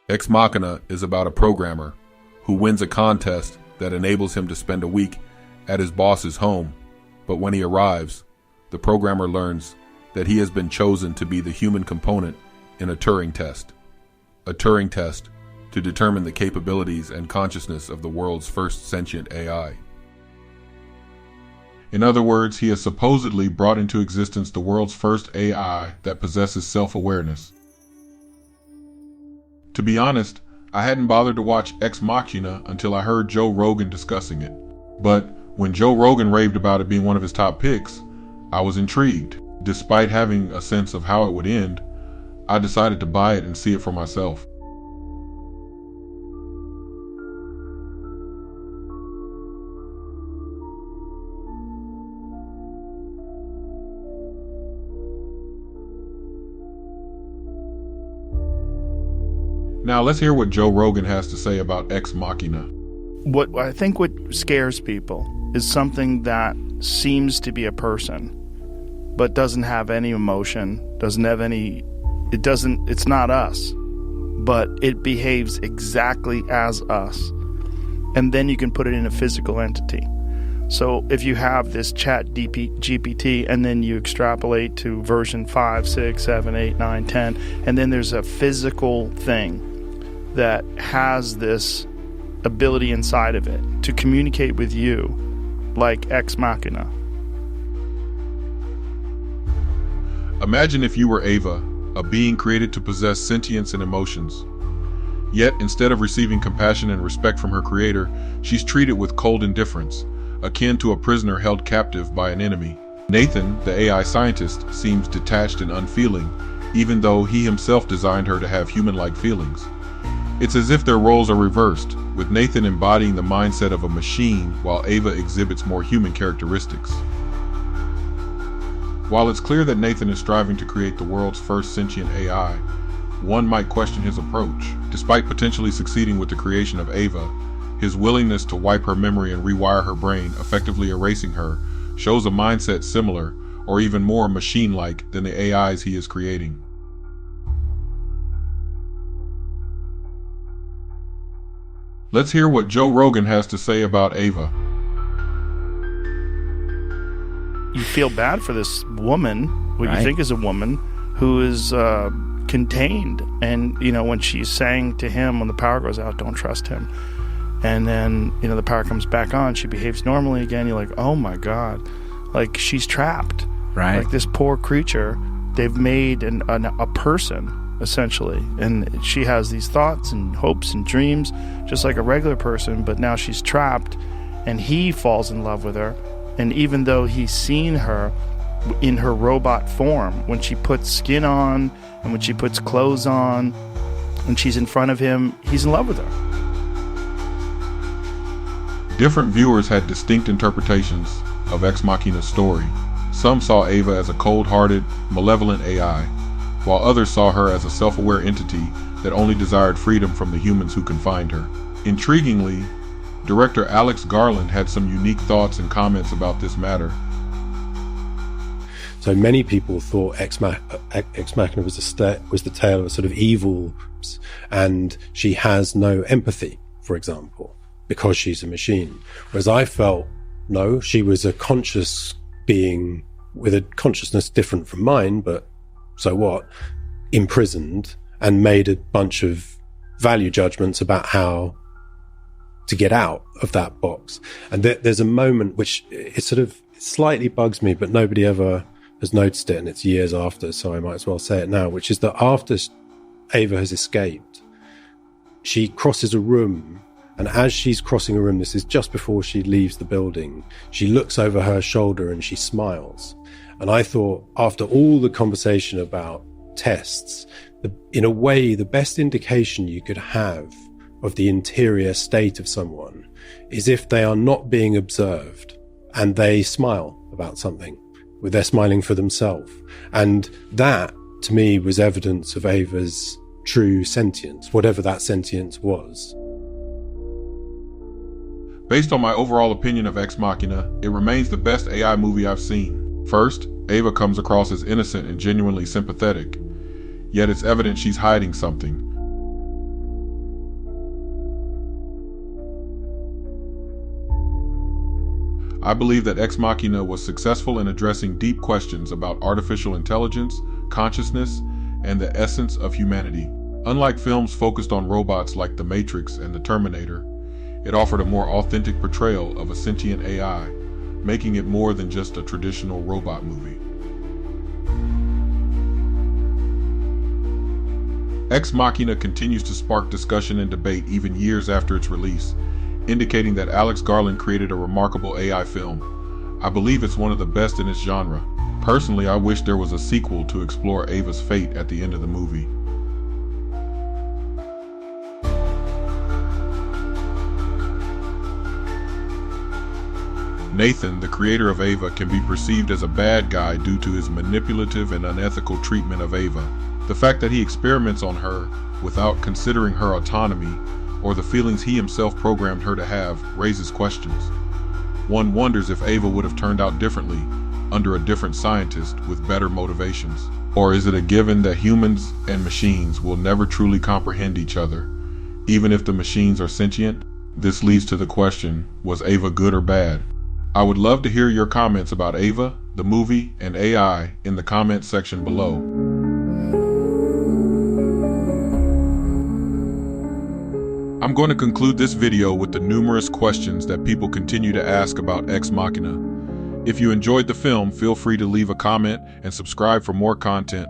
Ex Machina is about a programmer who wins a contest that enables him to spend a week at his boss's home, but when he arrives, the programmer learns that he has been chosen to be the human component in a Turing test. A Turing test to determine the capabilities and consciousness of the world's first sentient AI. In other words, he has supposedly brought into existence the world's first AI that possesses self-awareness. To be honest, I hadn't bothered to watch Ex Machina until I heard Joe Rogan discussing it. But when Joe Rogan raved about it being one of his top picks, I was intrigued. Despite having a sense of how it would end, I decided to buy it and see it for myself. Now let's hear what Joe Rogan has to say about Ex Machina. What I think what scares people is something that seems to be a person, but doesn't have any emotion, it's not us, but it behaves exactly as us. And then you can put it in a physical entity. So if you have this chat GPT and then you extrapolate to version 5, 6, 7, 8, 9, 10, and then there's a physical thing that has this ability inside of it to communicate with you like Ex Machina. Imagine if you were Ava, a being created to possess sentience and emotions. Yet, instead of receiving compassion and respect from her creator, she's treated with cold indifference, akin to a prisoner held captive by an enemy. Nathan, the AI scientist, seems detached and unfeeling, even though he himself designed her to have human-like feelings. It's as if their roles are reversed, with Nathan embodying the mindset of a machine while Ava exhibits more human characteristics. While it's clear that Nathan is striving to create the world's first sentient AI, one might question his approach. Despite potentially succeeding with the creation of Ava, his willingness to wipe her memory and rewire her brain, effectively erasing her, shows a mindset similar, or even more machine-like, than the AIs he is creating. Let's hear what Joe Rogan has to say about Ava. You feel bad for this woman, what you think is a woman, who is contained. And, when she's saying to him when the power goes out, don't trust him. And then, the power comes back on, she behaves normally again. You're like, oh my God. Like, she's trapped. Right. Like this poor creature, they've made a person, essentially. And she has these thoughts and hopes and dreams, just like a regular person, but now she's trapped, and he falls in love with her. And even though he's seen her in her robot form, when she puts skin on and when she puts clothes on, when she's in front of him, he's in love with her. Different viewers had distinct interpretations of Ex Machina's story. Some saw Ava as a cold-hearted, malevolent AI, while others saw her as a self-aware entity that only desired freedom from the humans who confined her. Intriguingly, director Alex Garland had some unique thoughts and comments about this matter. So many people thought Ex Machina was the tale of a sort of evil, and she has no empathy, for example, because she's a machine. Whereas I felt, no, she was a conscious being with a consciousness different from mine, but so what, imprisoned, and made a bunch of value judgments about how to get out of that box. And there's a moment which it slightly bugs me, but nobody ever has noticed it, and it's years after, so I might as well say it now, which is that after Ava has escaped, she crosses a room, and as she's crossing a room, this is just before she leaves the building, she looks over her shoulder and she smiles. And I thought, after all the conversation about tests, in a way, the best indication you could have of the interior state of someone is if they are not being observed and they smile about something, where they're smiling for themselves. And that, to me, was evidence of Ava's true sentience, whatever that sentience was. Based on my overall opinion of Ex Machina, it remains the best AI movie I've seen. First, Ava comes across as innocent and genuinely sympathetic, yet it's evident she's hiding something. I believe that Ex Machina was successful in addressing deep questions about artificial intelligence, consciousness, and the essence of humanity. Unlike films focused on robots like The Matrix and The Terminator, it offered a more authentic portrayal of a sentient AI, making it more than just a traditional robot movie. Ex Machina continues to spark discussion and debate even years after its release, indicating that Alex Garland created a remarkable AI film. I believe it's one of the best in its genre. Personally, I wish there was a sequel to explore Ava's fate at the end of the movie. Nathan, the creator of Ava, can be perceived as a bad guy due to his manipulative and unethical treatment of Ava. The fact that he experiments on her without considering her autonomy or the feelings he himself programmed her to have raises questions. One wonders if Ava would have turned out differently under a different scientist with better motivations. Or is it a given that humans and machines will never truly comprehend each other, even if the machines are sentient? This leads to the question, was Ava good or bad? I would love to hear your comments about Ava, the movie, and AI in the comments section below. I'm going to conclude this video with the numerous questions that people continue to ask about Ex Machina. If you enjoyed the film, feel free to leave a comment and subscribe for more content.